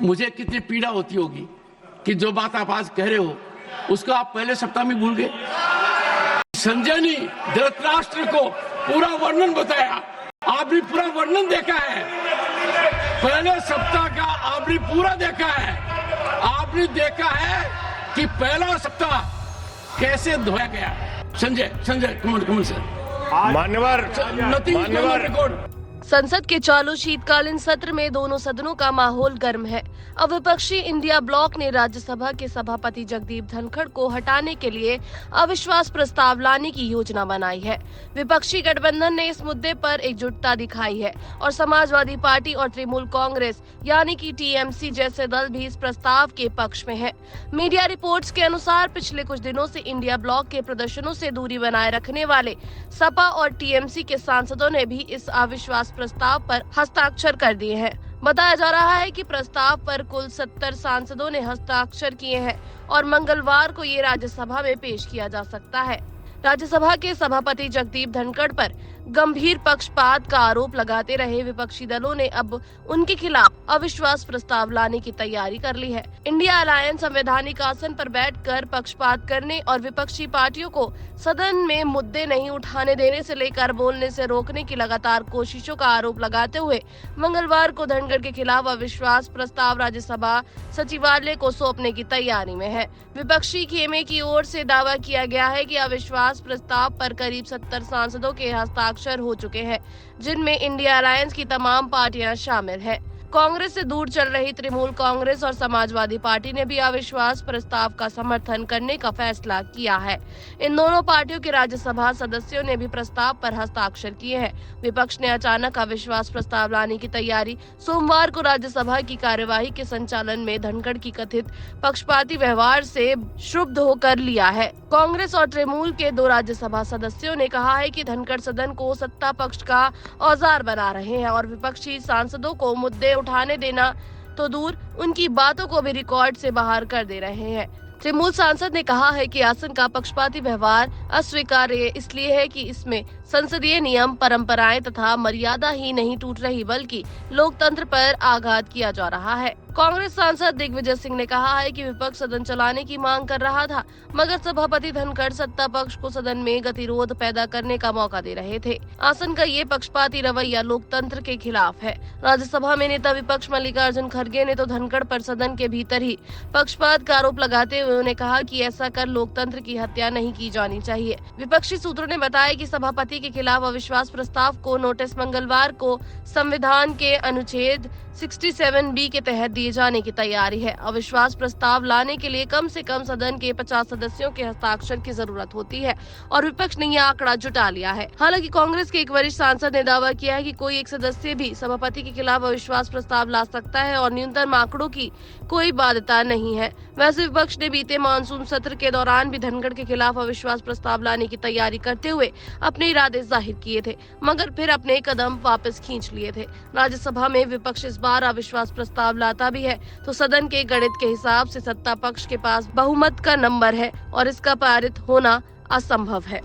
मुझे कितनी पीड़ा होती होगी कि जो बात आप आज कह रहे हो उसको आप पहले सप्ताह में भूल गए। संजय ने धृतराष्ट्र को पूरा वर्णन बताया, आपने पूरा वर्णन देखा है, पहले सप्ताह का आपने पूरा देखा है। आपने देखा है कि पहला सप्ताह कैसे धोया गया। संजय कमल सर, मान्यवर रिकॉर्ड। संसद के चालू शीतकालीन सत्र में दोनों सदनों का माहौल गर्म है। अब विपक्षी इंडिया ब्लॉक ने राज्यसभा के सभापति जगदीप धनखड़ को हटाने के लिए अविश्वास प्रस्ताव लाने की योजना बनाई है। विपक्षी गठबंधन ने इस मुद्दे पर एकजुटता दिखाई है और समाजवादी पार्टी और तृणमूल कांग्रेस यानी कि टीएमसी जैसे दल भी इस प्रस्ताव के पक्ष में है। मीडिया रिपोर्ट्स के अनुसार पिछले कुछ दिनों से इंडिया ब्लॉक के प्रदर्शनों से दूरी बनाए रखने वाले सपा और टीएमसी के सांसदों ने भी इस अविश्वास प्रस्ताव पर हस्ताक्षर कर दिए हैं। बताया जा रहा है कि प्रस्ताव पर कुल 70 सांसदों ने हस्ताक्षर किए हैं और मंगलवार को ये राज्यसभा में पेश किया जा सकता है। राज्यसभा के सभापति जगदीप धनखड़ पर गंभीर पक्षपात का आरोप लगाते रहे विपक्षी दलों ने अब उनके खिलाफ अविश्वास प्रस्ताव लाने की तैयारी कर ली है। इंडिया अलायंस संवैधानिक आसन पर बैठकर पक्षपात करने और विपक्षी पार्टियों को सदन में मुद्दे नहीं उठाने देने से लेकर बोलने से रोकने की लगातार कोशिशों का आरोप लगाते हुए मंगलवार को धनखड़ के खिलाफ अविश्वास प्रस्ताव राज्यसभा सचिवालय को सौंपने की तैयारी में है। विपक्षी खेमे की ओर से दावा किया गया है कि अविश्वास प्रस्ताव पर करीब 70 सांसदों के हस्ताक्षर हो चुके हैं, जिनमें इंडिया अलायंस की तमाम पार्टियां शामिल हैं। कांग्रेस से दूर चल रही तृणमूल कांग्रेस और समाजवादी पार्टी ने भी अविश्वास प्रस्ताव का समर्थन करने का फैसला किया है। इन दोनों पार्टियों के राज्यसभा सदस्यों ने भी प्रस्ताव पर हस्ताक्षर किए हैं। विपक्ष ने अचानक अविश्वास प्रस्ताव लाने की तैयारी सोमवार को राज्यसभा की कार्यवाही के संचालन में धनखड़ की कथित पक्षपाती व्यवहार से क्षुब्ध होकर लिया है। कांग्रेस और तृणमूल के 2 राज्यसभा सदस्यों ने कहा है कि धनखड़ सदन को सत्ता पक्ष का औजार बना रहे हैं और विपक्षी सांसदों को मुद्दे उठाने देना तो दूर, उनकी बातों को भी रिकॉर्ड से बाहर कर दे रहे हैं। तृणमूल सांसद ने कहा है कि आसन का पक्षपाती व्यवहार अस्वीकार्य इसलिए है कि इसमें संसदीय नियम, परंपराएं तथा मर्यादा ही नहीं टूट रही बल्कि लोकतंत्र पर आघात किया जा रहा है। कांग्रेस सांसद दिग्विजय सिंह ने कहा है कि विपक्ष सदन चलाने की मांग कर रहा था, मगर सभापति धनखड़ सत्ता पक्ष को सदन में गतिरोध पैदा करने का मौका दे रहे थे। आसन का ये पक्षपाती रवैया लोकतंत्र के खिलाफ है। राज्यसभा में नेता विपक्ष मल्लिकार्जुन खड़गे ने तो धनखड़ पर सदन के भीतर ही पक्षपात का आरोप लगाते हुए उन्होंने कहा कि ऐसा कर लोकतंत्र की हत्या नहीं की जानी चाहिए। विपक्षी सूत्रों ने बताया कि सभापति के खिलाफ अविश्वास प्रस्ताव को नोटिस मंगलवार को संविधान के अनुच्छेद 67B के तहत दिए जाने की तैयारी है। अविश्वास प्रस्ताव लाने के लिए कम से कम सदन के 50 सदस्यों के हस्ताक्षर की जरूरत होती है और विपक्ष ने यह आंकड़ा जुटा लिया है। हालांकि कांग्रेस के एक वरिष्ठ सांसद ने दावा किया है कि कोई एक सदस्य भी सभापति के खिलाफ अविश्वास प्रस्ताव ला सकता है और न्यूनतम आंकड़ों की कोई बाध्यता नहीं है। वैसे विपक्ष ने बीते मानसून सत्र के दौरान भी धनखड़ के खिलाफ अविश्वास प्रस्ताव लाने की तैयारी करते हुए अपने इरादे जाहिर किए थे, मगर फिर अपने कदम वापस खींच लिए थे। राज्यसभा में विपक्ष इस बार अविश्वास प्रस्ताव लाता भी है तो सदन के गणित के हिसाब से सत्ता पक्ष के पास बहुमत का नंबर है और इसका पारित होना असंभव है।